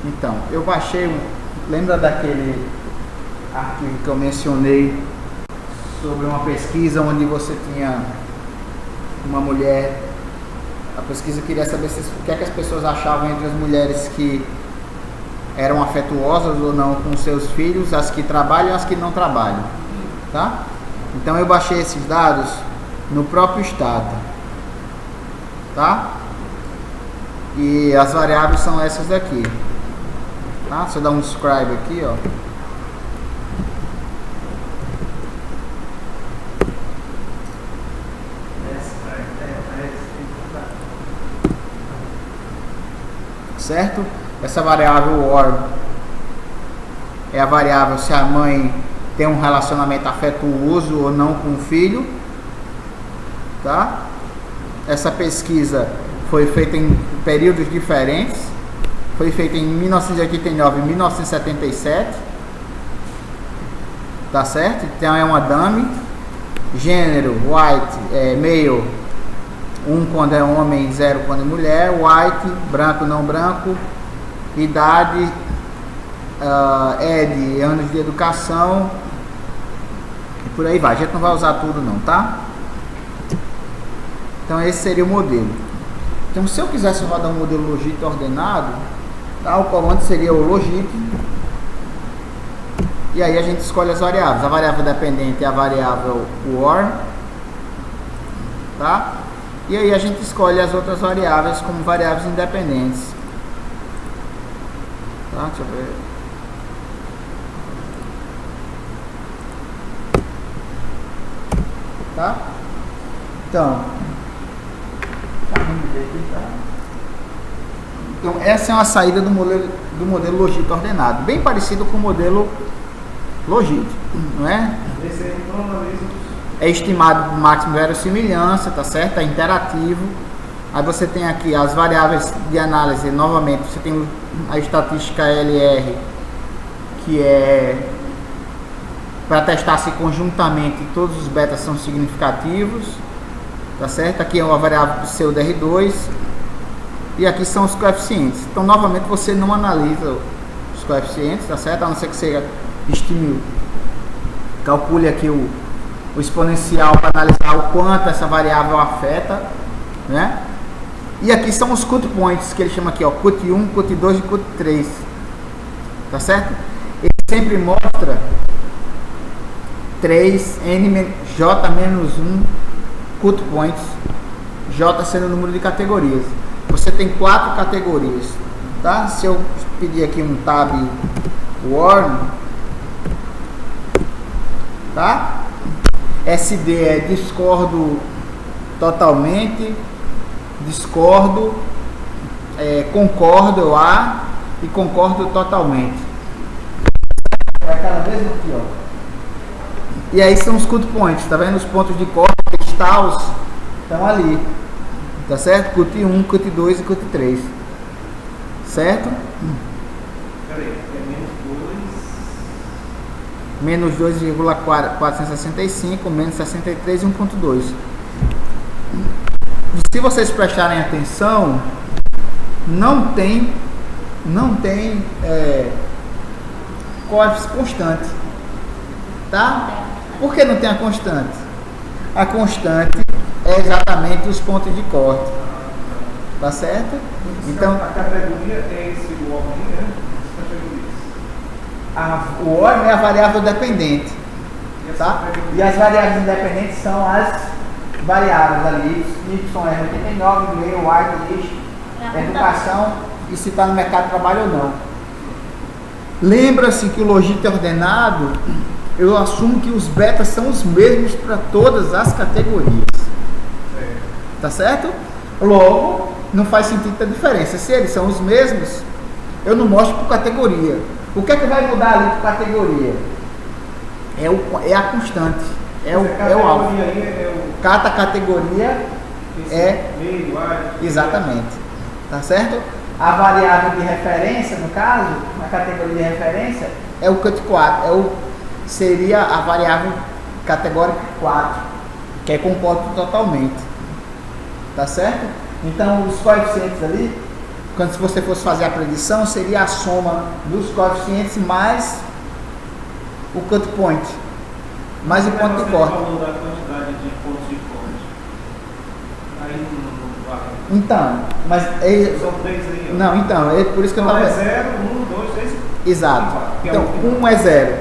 Então, eu baixei, lembra daquele arquivo que eu mencionei sobre uma pesquisa onde você tinha uma mulher, a pesquisa queria saber o que é que as pessoas achavam entre as mulheres que eram afetuosas ou não com seus filhos, as que trabalham e as que não trabalham, tá? Então eu baixei esses dados no próprio Estado, tá? E as variáveis são essas daqui, tá? Se eu dar um subscribe aqui, ó, certo? Essa variável OR é a variável se a mãe tem um relacionamento afetuoso ou não com o filho, tá? Essa pesquisa foi feita em períodos diferentes, foi feita em 1989 e 1977, tá certo? Então é uma dummy, gênero white, male, 1 quando é homem, 0 quando é mulher, white, branco, não branco, idade, ED, anos de educação, e por aí vai. A gente não vai usar tudo não, tá? Então esse seria o modelo. Então se eu quisesse rodar um modelo logit ordenado, tá? O comando seria o logit, e aí a gente escolhe as variáveis. A variável dependente é a variável OR, tá? E aí a gente escolhe as outras variáveis como variáveis independentes. Tá? Deixa eu ver. Tá? Então essa é uma saída do modelo logit ordenado, bem parecido com o modelo logit, não é? Esse aí então analisa é estimado máximo verossimilhança, tá certo? É interativo. Aí você tem aqui as variáveis de análise, novamente, você tem a estatística LR, que é para testar se conjuntamente todos os betas são significativos, tá certo? Aqui é uma variável pseudo-R2 e aqui são os coeficientes. Então, novamente, você não analisa os coeficientes, tá certo? A não ser que você estime, calcule aqui o exponencial para analisar o quanto essa variável afeta, né? E aqui são os cut points, que ele chama aqui, ó, cut 1, cut 2 e cut 3, tá certo? Ele sempre mostra 3 j menos 1 cut points, j sendo o número de categorias. Você tem 4 categorias, tá? Se eu pedir aqui um tab warn, tá? SD é discordo totalmente, discordo, concordo e concordo totalmente. É aquela vez aqui, ó. E aí são os cut points, tá vendo? Os pontos de corte, cristãos, estão ali, tá certo? Cut 1, cut 2 e cut 3, certo? Peraí, é menos 2,465, menos 63 e 1.2. Se vocês prestarem atenção, não tem coeficiente constante, tá? Por que não tem a constante? A constante é exatamente os pontos de corte, tá certo? Então a categoria é esse OR, né? o OR é a variável dependente, tá? E as variáveis independentes são as variáveis ali, YR89, meio, white, list, educação e se está no mercado de trabalho ou não. Lembra-se que o logit ordenado, eu assumo que os betas são os mesmos para todas as categorias, tá certo? Logo, não faz sentido ter diferença. Se eles são os mesmos, eu não mostro por categoria. O que é que vai mudar ali por categoria? É a constante. É o alvo. Cada categoria é exatamente, tá certo? A variável de referência, no caso, na categoria de referência, é o cut 4, seria a variável categórica 4, que é composto totalmente, tá certo? Então os coeficientes ali, quando se você fosse fazer a predição, seria a soma dos coeficientes mais o cut point, mais o ponto de corte. Você falou da quantidade de pontos de corte. Aí não vai. Então, mas São 3 aí, ó. não, então, é por isso que eu Não, estava... é 0, 1, 2, 3. Exato. Então, 1 é 0,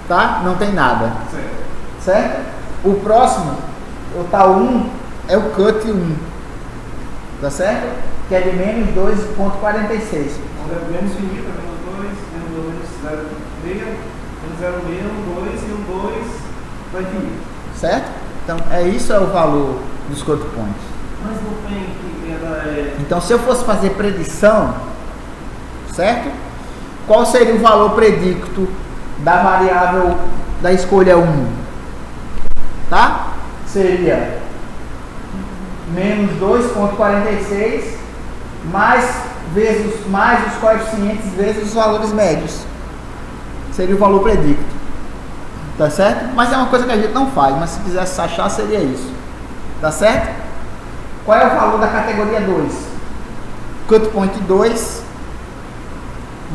tá? Não tem nada, Certo. certo? O próximo, o tal 1, é o cut 1, tá certo? Que é de menos 2,46. Então, é menos finita, menos 2, menos 0,6, menos 0,6, 1, 2 e 1, 2 vai infinito. Certo? Então, isso é o valor dos cut points. Mas não tem que ela Então, se eu fosse fazer predição, certo? Qual seria o valor predicto da variável da escolha 1? Tá? Seria menos 2,46 mais os coeficientes vezes os valores médios. Seria o valor predicto. Tá certo? Mas é uma coisa que a gente não faz, mas se quisesse achar, seria isso. Tá certo? Qual é o valor da categoria 2? Cut point 2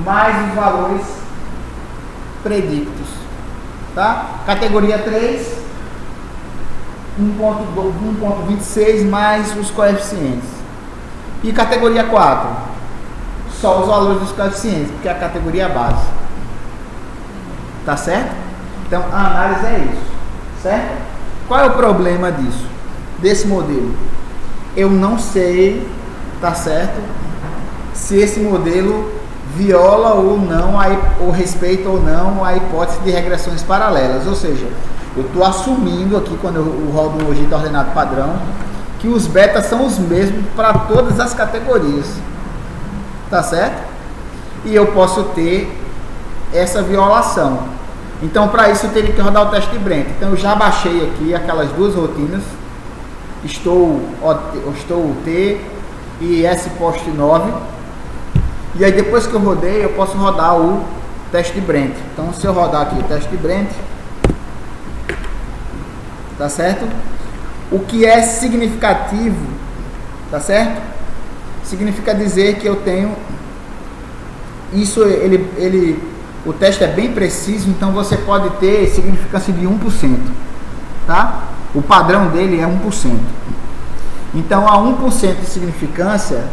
mais os valores predictos. Tá? Categoria 3, 1.26 mais os coeficientes. E categoria 4, só os valores dos coeficientes, porque é a categoria base. Tá certo? Então a análise é isso, certo? Qual é o problema disso? Desse modelo? Eu não sei, tá certo? Se esse modelo viola ou não, ou respeita ou não a hipótese de regressões paralelas. Ou seja, eu estou assumindo aqui, quando eu rodo o logito ordenado padrão, que os betas são os mesmos para todas as categorias. Tá certo? E eu posso ter essa violação. Então, para isso, eu teria que rodar o teste de Brent. Então, eu já baixei aqui aquelas duas rotinas. Estou T e S post 9. E aí, depois que eu rodei, eu posso rodar o teste de Brent. Então, se eu rodar aqui o teste de Brent, tá certo? O que é significativo, tá certo? Significa dizer que eu tenho isso, o teste é bem preciso, então você pode ter significância de 1%, tá? O padrão dele é 1%. Então, a 1% de significância,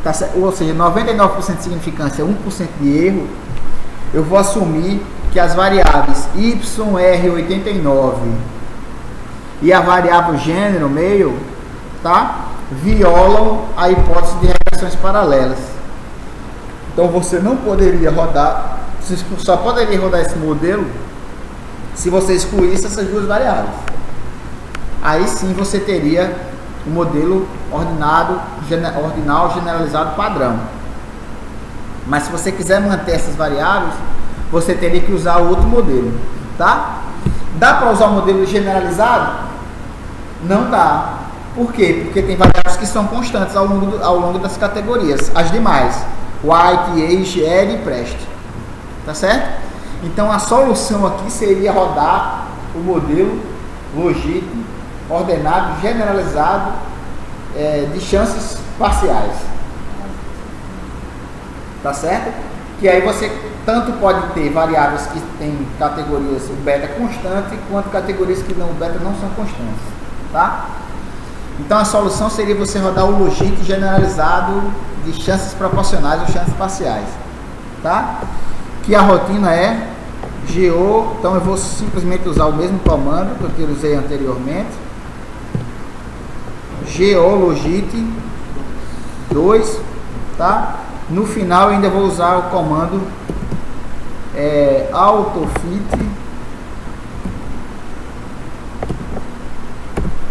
tá certo? Ou seja, 99% de significância, 1% de erro, eu vou assumir que as variáveis YR89 e a variável gênero, meio, tá? Violam a hipótese de regressões paralelas. Então você não poderia rodar, você só poderia rodar esse modelo se você excluísse essas duas variáveis. Aí sim você teria o modelo ordinal generalizado padrão. Mas se você quiser manter essas variáveis, você teria que usar outro modelo, tá? Dá para usar o modelo generalizado? Não dá. Por quê? Porque tem variáveis que são constantes ao longo das categorias. As demais, White, Age, L e Prest. Tá certo? Então a solução aqui seria rodar o modelo logit ordenado generalizado de chances parciais. Tá certo? Que aí você tanto pode ter variáveis que têm categorias beta constante, quanto categorias que o beta não são constantes. Tá? Então a solução seria você rodar o logit generalizado de chances proporcionais ou chances parciais. Tá? Que a rotina é GO, então eu vou simplesmente usar o mesmo comando que eu usei anteriormente. GO logit 2, tá? No final eu ainda vou usar o comando autofit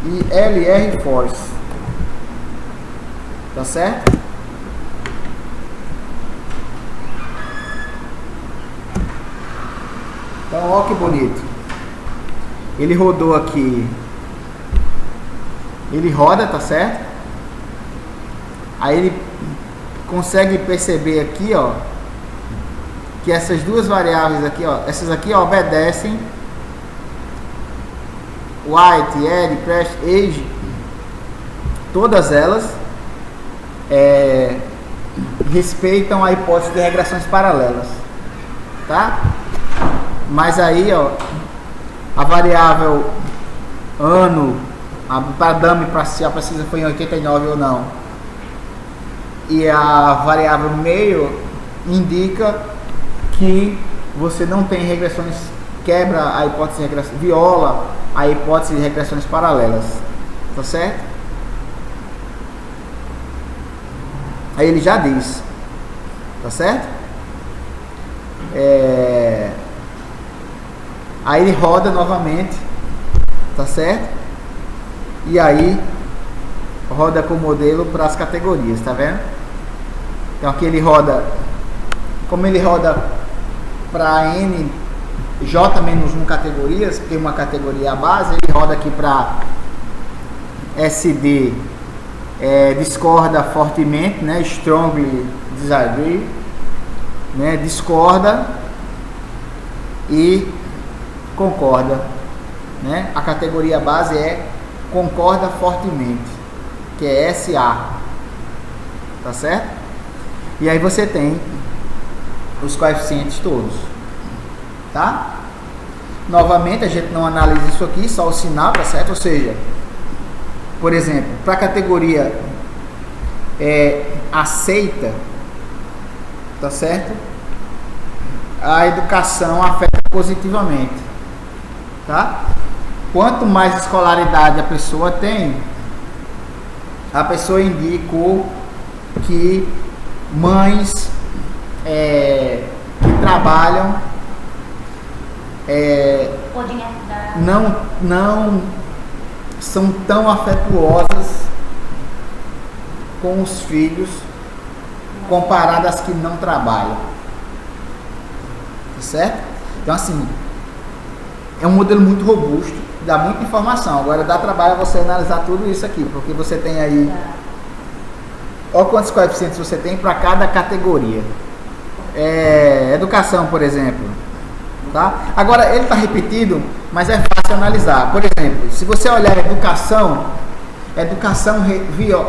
e LR force, tá certo? Então, ó que bonito. Ele rodou aqui. Ele roda, tá certo? Aí ele consegue perceber aqui, ó, que essas duas variáveis aqui, ó, essas aqui, ó, obedecem White, Ed, Prest, Age, todas elas respeitam a hipótese de regressões paralelas, tá? Mas aí, ó, a variável ano, para dummy, para se a precisa foi em 89 ou não, e a variável meio indica que você não tem regressões, quebra a hipótese de regressão, viola a hipótese de regressões paralelas, tá certo? Aí ele já diz, tá certo? Aí ele roda novamente, tá certo? E aí roda com o modelo para as categorias, tá vendo? Então aqui ele roda, como ele roda para N J-1 categorias, porque uma categoria é a base, ele roda aqui para SD, discorda fortemente, né? Strongly disagree, né? Discorda e concorda, né? A categoria base é concorda fortemente, que é SA, tá certo? E aí você tem os coeficientes todos, tá? Novamente a gente não analisa isso aqui, só o sinal, tá certo? Ou seja, por exemplo, para a categoria aceita, tá certo? A educação afeta positivamente, tá? Quanto mais escolaridade a pessoa tem, a pessoa indicou que mães que trabalham não são tão afetuosas com os filhos comparadas às que não trabalham, tá certo? Então assim, é um modelo muito robusto, dá muita informação. Agora dá trabalho você analisar tudo isso aqui, porque você tem aí, olha quantos coeficientes você tem para cada categoria. Educação, por exemplo, tá? Agora ele está repetido, mas é fácil analisar. Por exemplo, se você olhar educação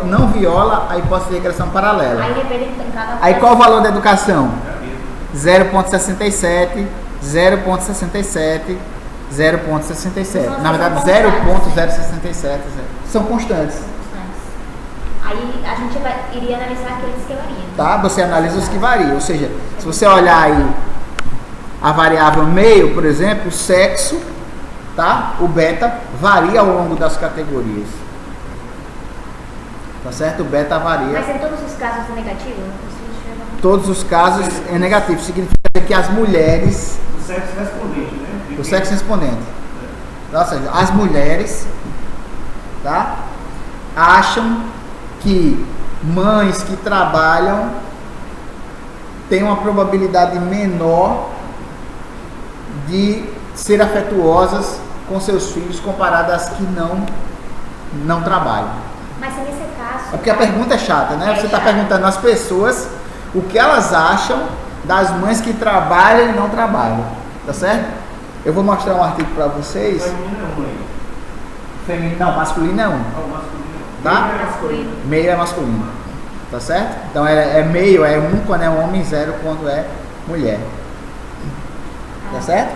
não viola a hipótese de regressão paralela. Aí qual o valor da educação? 0,67, 0,67, 0,67. Na verdade, 0,067. São constantes. Aí a gente iria analisar aqueles que variam. Tá? Você analisa os que variam. Ou seja, se você olhar aí a variável meio, por exemplo, o sexo, tá? O beta varia ao longo das categorias. Tá certo? O beta varia. Mas em todos os casos é negativo? Todos os casos é negativo. Significa que as mulheres... O sexo respondente, né? O sexo respondente. Ou seja, as mulheres, tá? Acham que mães que trabalham têm uma probabilidade menor de ser afetuosas com seus filhos comparadas às que não trabalham. Mas se nesse caso... É porque a pergunta é chata, né? Você está perguntando às pessoas o que elas acham das mães que trabalham e não trabalham, tá certo? Eu vou mostrar um artigo para vocês. Feminino é um aí. Feminino, não, masculino é um. Tá? Meio é masculino, tá certo? Então meio é 1 quando é homem, 0 quando é mulher, tá certo?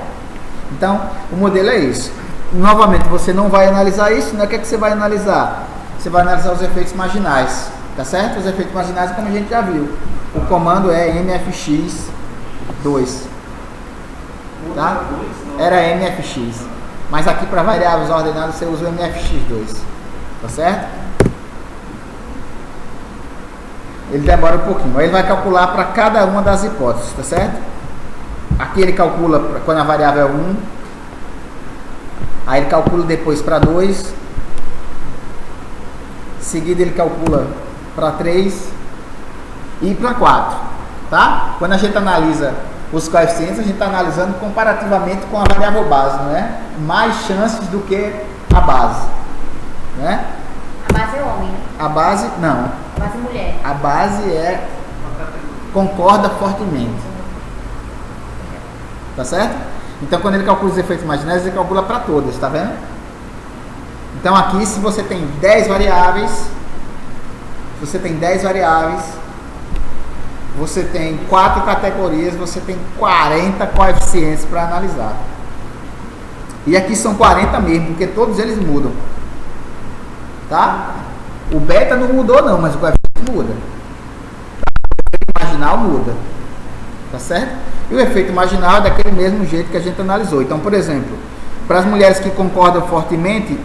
Então o modelo é isso. Novamente, você não vai analisar isso, né? O que é que você vai analisar? Você vai analisar os efeitos marginais, tá certo? Os efeitos marginais, como a gente já viu, o comando é MFX2, tá? Era MFX, mas aqui para variáveis ordenadas você usa o MFX2, tá certo? Ele demora um pouquinho, aí ele vai calcular para cada uma das hipóteses, tá certo? Aqui ele calcula quando a variável é 1, aí ele calcula depois para 2, em seguida ele calcula para 3 e para 4, tá? Quando a gente analisa os coeficientes, a gente está analisando comparativamente com a variável base, né? Mais chances do que a base, né? A base é homem, né? A base, não. A base é mulher. A base é concorda fortemente. Tá certo? Então, quando ele calcula os efeitos marginais, ele calcula para todas, tá vendo? Então, aqui, se você tem 10 variáveis, você tem 4 categorias, você tem 40 coeficientes para analisar. E aqui são 40 mesmo, porque todos eles mudam. Tá? O beta não mudou não, mas o coeficiente muda. O efeito marginal muda. Tá certo? E o efeito marginal é daquele mesmo jeito que a gente analisou. Então, por exemplo, para as mulheres que concordam fortemente,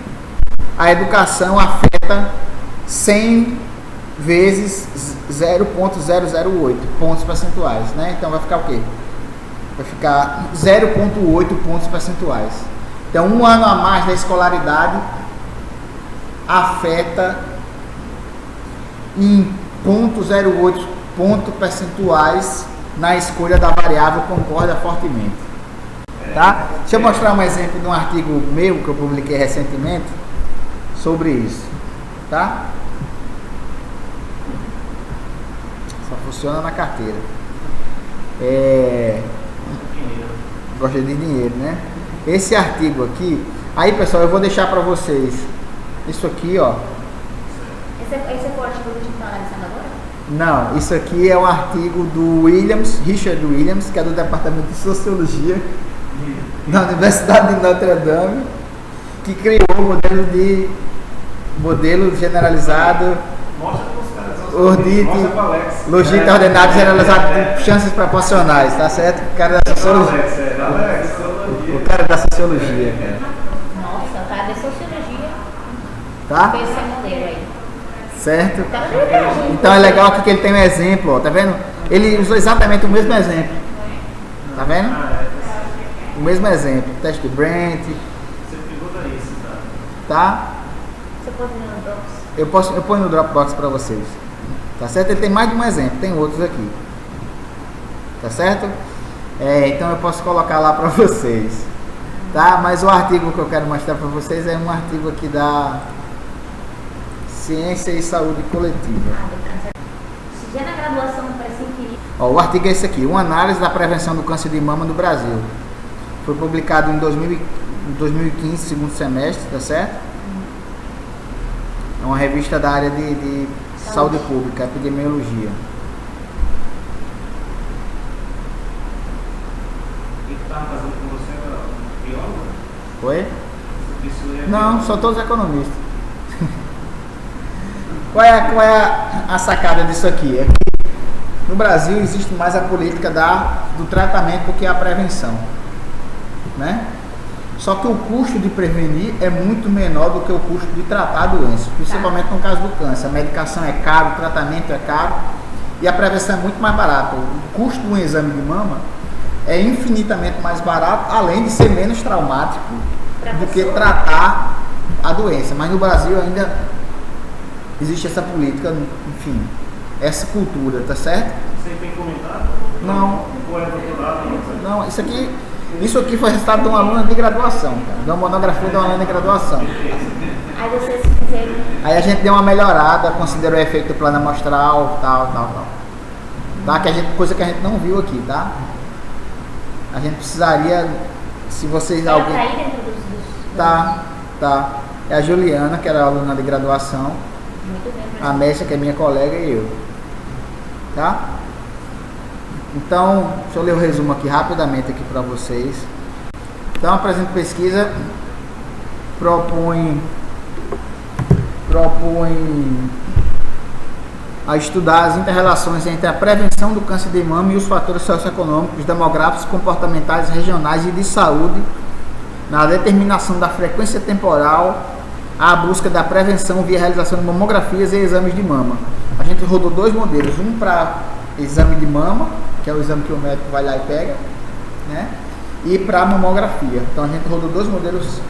a educação afeta 100 vezes 0,008 pontos percentuais, né? Então vai ficar o quê? Vai ficar 0,8 pontos percentuais. Então, um ano a mais da escolaridade afeta em 0,08 pontos percentuais na escolha da variável concorda fortemente. Tá? Deixa eu mostrar um exemplo de um artigo meu que eu publiquei recentemente sobre isso. Tá? Só funciona na carteira. Gosta de dinheiro, né? Esse artigo aqui, aí pessoal, eu vou deixar para vocês isso aqui, ó. Esse foi o artigo que a gente está analisando agora? Não, isso aqui é um artigo do Richard Williams, que é do Departamento de Sociologia da Universidade de Notre Dame, que criou o modelo generalizado logística ordenada generalizada de chances proporcionais, tá certo? O cara da sociologia. O cara da sociologia. Nossa, o cara da sociologia. Tá? Fez esse modelo aí. Certo? Então é legal que ele tem um exemplo, ó, tá vendo? Ele usou exatamente o mesmo exemplo. Tá vendo? O mesmo exemplo. Teste de Brent. Você pegou daí, tá? Você pode no Dropbox? Eu ponho no Dropbox para vocês. Tá certo? Ele tem mais de um exemplo, tem outros aqui. Tá certo? Então eu posso colocar lá para vocês. Tá? Mas o artigo que eu quero mostrar para vocês é um artigo aqui da Ciência e Saúde Coletiva. Se já na graduação parece infinito. O artigo é esse aqui, uma análise da prevenção do câncer de mama no Brasil. Foi publicado em 2015, segundo semestre, tá certo? É uma revista da área de saúde pública, epidemiologia. O que estava fazendo com você era um biólogo? Oi? Isso é Não, são todos economistas. Qual é a sacada disso aqui? É que no Brasil existe mais a política do tratamento do que a prevenção, né? Só que o custo de prevenir é muito menor do que o custo de tratar a doença, principalmente no caso do câncer. A medicação é caro, o tratamento é caro e a prevenção é muito mais barata. O custo de um exame de mama é infinitamente mais barato, além de ser menos traumático do que tratar a doença. Mas no Brasil ainda existe essa política, enfim, essa cultura, tá certo? Você tem comentado? Não. Ou é doutorado? Não, isso aqui foi resultado de uma aluna de graduação, cara, de uma monografia de uma aluna de graduação. Aí vocês fizeram. Aí a gente deu uma melhorada, considerou o efeito do plano amostral, tal. Tá? Coisa que a gente não viu aqui, tá? A gente precisaria, se vocês Ela alguém. tá aí dentro dos... Tá. É a Juliana, que era aluna de graduação, Muito bem, a Messia, que é minha colega, e eu. Tá? Então, deixa eu ler o resumo aqui rapidamente aqui para vocês. Então, a presente pesquisa propõe a estudar as inter-relações entre a prevenção do câncer de mama e os fatores socioeconômicos, demográficos, comportamentais, regionais e de saúde na determinação da frequência temporal à busca da prevenção via realização de mamografias e exames de mama. A gente rodou 2 modelos, um para exame de mama, que é o exame que o médico vai lá e pega, né? E para mamografia. Então a gente rodou 2 modelos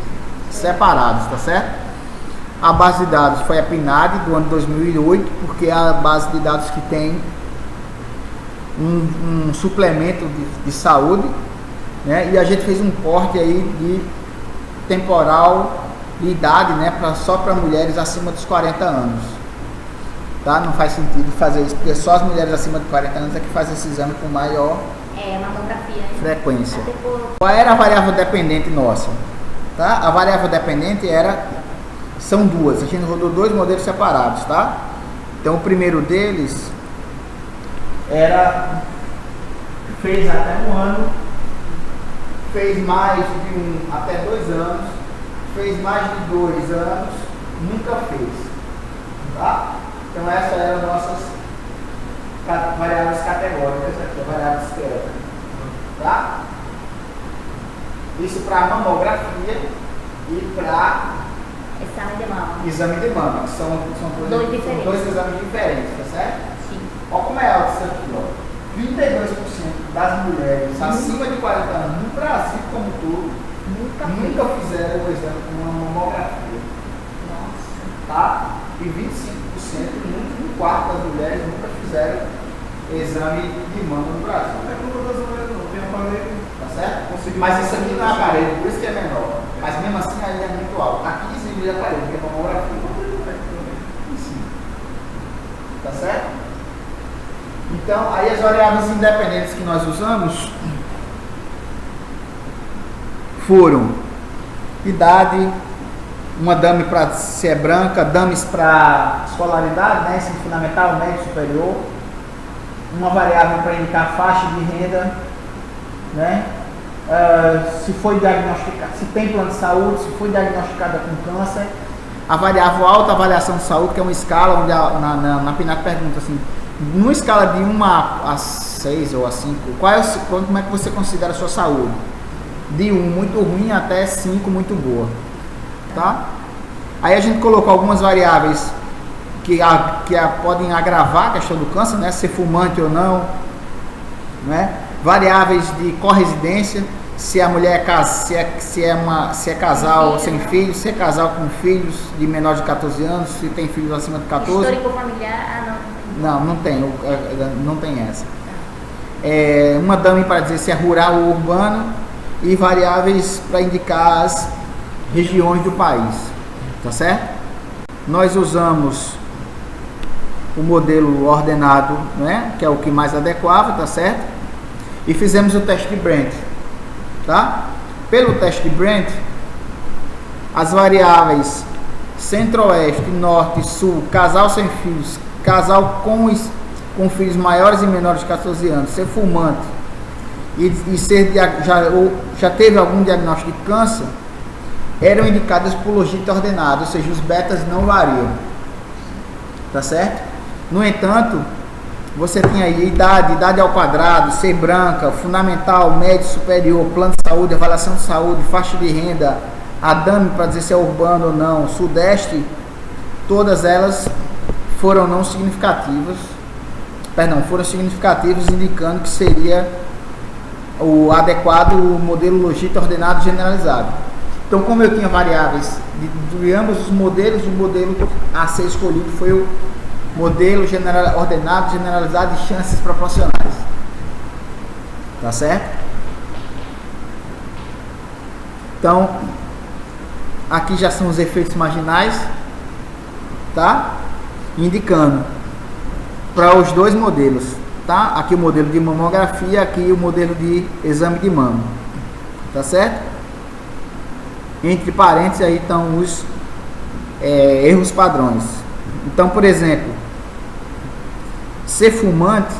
separados, tá certo? A base de dados foi a PNAD do ano 2008, porque é a base de dados que tem um suplemento de saúde, né? E a gente fez um corte aí de temporal de idade, né? Só para mulheres acima dos 40 anos. Tá? Não faz sentido fazer isso, porque só as mulheres acima de 40 anos é que fazem esse exame com maior mamografia, né? frequência. Qual era a variável dependente nossa? Tá? A variável dependente são 2, a gente rodou 2 modelos separados, tá? Então o primeiro deles fez até 1 ano, fez mais de 1 até 2 anos, fez mais de 2 anos, nunca fez. Tá? Então essas eram nossas variáveis categóricas aqui, variáveis discretas. Tá? Isso para mamografia e para exame de mama. exame de mama, que são dois exames diferentes, tá certo? Sim. Olha como é alto isso aqui, ó. 32% das mulheres acima de 40 anos no Brasil como um todo nunca fizeram o exame com uma mamografia. Nossa. Tá? E 25%, um quarto das mulheres nunca fizeram exame de mama no Brasil. Não é culpa das mulheres não, tem aparelho. Tá certo? Mas isso aqui não é aparelho, por isso que é menor. Mas mesmo assim ainda é muito alto. Aqui existe de aparelho, que é mamografia. Sim. Tá certo? Então, aí as variáveis independentes que nós usamos foram idade, uma dummy para se é branca, dummies para escolaridade, né, ensino fundamental, médio, superior, uma variável para indicar faixa de renda, né, se foi diagnosticado, se tem plano de saúde, se foi diagnosticada com câncer, a variável alta avaliação de saúde, que é uma escala onde na PNAD pergunta assim, numa escala de 1 a 6 ou a 5, como é que você considera a sua saúde? De 1 muito ruim até 5 muito boa. Tá? Aí a gente colocou algumas variáveis que podem agravar a questão do câncer, né? Ser fumante ou não, né? Variáveis de corresidência, se a mulher se é casal sem filhos, se é casal com filhos de menor de 14 anos, se tem filhos acima de 14. Histórico familiar, não tem essa. Uma dummy para dizer se é rural ou urbano e variáveis para indicar as regiões do país, tá certo? Nós usamos o modelo ordenado, né, que é o que mais adequava, tá certo? E fizemos o teste de Brent, tá? Pelo teste de Brent, as variáveis centro-oeste, norte, sul, casal sem filhos, casal com filhos maiores e menores de 14 anos, ser fumante e já teve algum diagnóstico de câncer, eram indicadas por logística ordenada, ou seja, os betas não variam, tá certo? No entanto, você tem aí idade ao quadrado, ser branca, fundamental, médio, superior, plano de saúde, avaliação de saúde, faixa de renda, a dummy para dizer se é urbano ou não, sudeste, todas elas foram significativas, indicando que seria o adequado modelo logística ordenado generalizado. Então, como eu tinha variáveis de ambos os modelos, o modelo a ser escolhido foi o modelo ordenado generalizado de chances proporcionais. Tá certo? Então, aqui já são os efeitos marginais, tá? Indicando para os dois modelos, tá? Aqui o modelo de mamografia, aqui o modelo de exame de mama, tá certo? Entre parênteses aí estão os erros padrões. Então, por exemplo, ser fumante,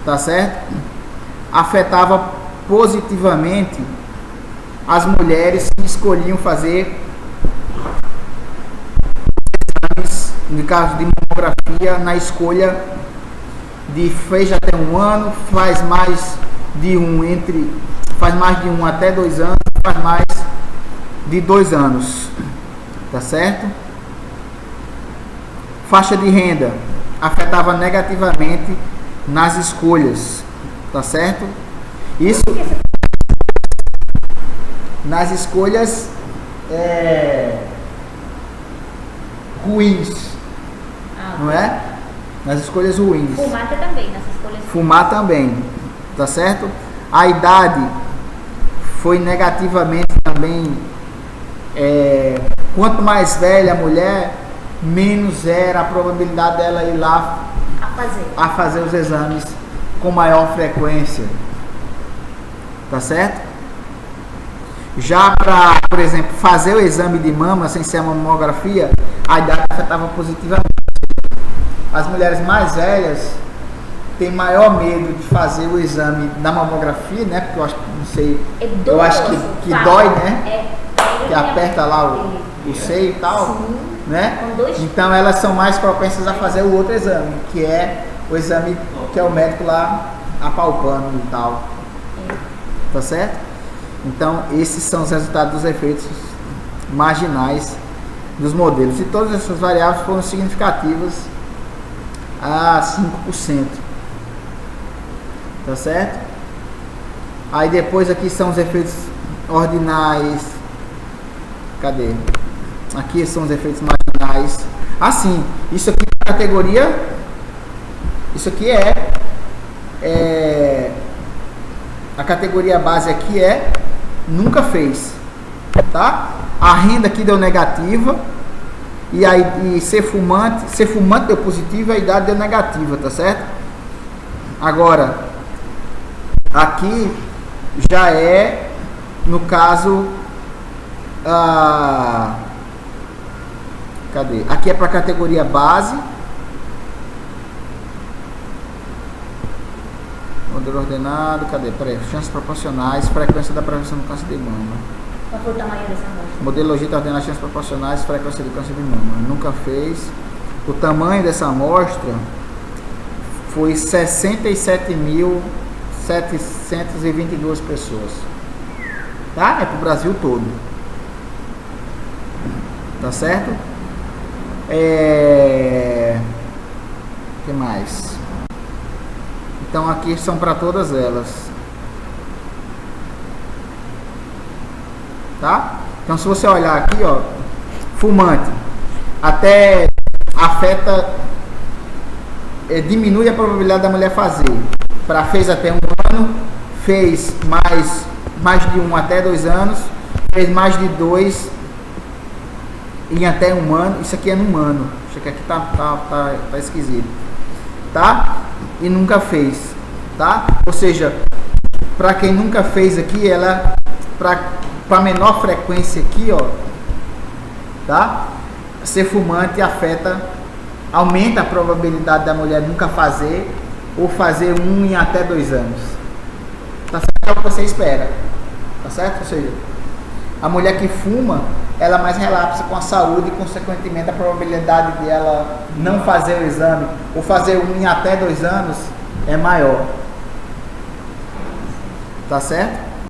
tá certo? Afetava positivamente as mulheres que escolhiam fazer exames, no caso de mamografia, na escolha de fez até 1 ano, faz mais de 1 até 2 anos, faz mais de 2 anos, tá certo? Faixa de renda afetava negativamente nas escolhas, tá certo? Isso nas escolhas ruins, não é? Nas escolhas ruins. Fumar também, nas escolhas. Fumar também, tá certo? A idade foi negativamente também. Quanto mais velha a mulher, menos era a probabilidade dela ir lá a fazer os exames com maior frequência, tá certo? Já para, por exemplo, fazer o exame de mama sem ser a mamografia, a idade afetava positivamente. As mulheres mais velhas tem maior medo de fazer o exame da mamografia, né? Porque eu acho que, não sei, É eu acho que doloroso, dói, né? É, Que aperta lá o seio e tal, Sim. né? Com dois- Então elas são mais propensas a fazer o outro exame, que é o exame que é o médico lá apalpando e tal. Tá certo? Então esses são os resultados dos efeitos marginais dos modelos. E todas essas variáveis foram significativas a 5%. Tá certo? Aí depois aqui são os efeitos ordinais. Cadê? Aqui são os efeitos marginais. Assim, isso aqui é categoria. Isso aqui a categoria base aqui é nunca fez, tá? A renda aqui deu negativa e aí ser fumante deu positivo e a idade deu negativa, tá certo? Agora aqui já é no caso cadê? Aqui é para categoria base. Modelo ordenado, cadê? Peraí, chances proporcionais, frequência da prevenção do câncer de mama. Qual foi o tamanho dessa amostra? Modelo logística ordenado, chances proporcionais, frequência do câncer de mama. Nunca fez. O tamanho dessa amostra foi 67.722 pessoas. Tá? É pro Brasil todo. Tá certo? O que mais? Então aqui são para todas elas. Tá? Então se você olhar aqui, ó, fumante, até afeta, diminui a probabilidade da mulher fazer. Para fez até 1 ano, fez mais de 1 até 2 anos, fez mais de 2 em até 1 ano. Isso aqui é num ano. Isso aqui tá esquisito. Tá? E nunca fez, tá? Ou seja, para quem nunca fez aqui, ela para menor frequência aqui, ó, tá? Ser fumante aumenta a probabilidade da mulher nunca fazer ou fazer 1 em até 2 anos. Tá certo? É o que você espera. Tá certo? Ou seja, a mulher que fuma, ela mais relapsa com a saúde e, consequentemente, a probabilidade de ela não fazer o exame ou fazer 1 em até 2 anos é maior. Tá certo?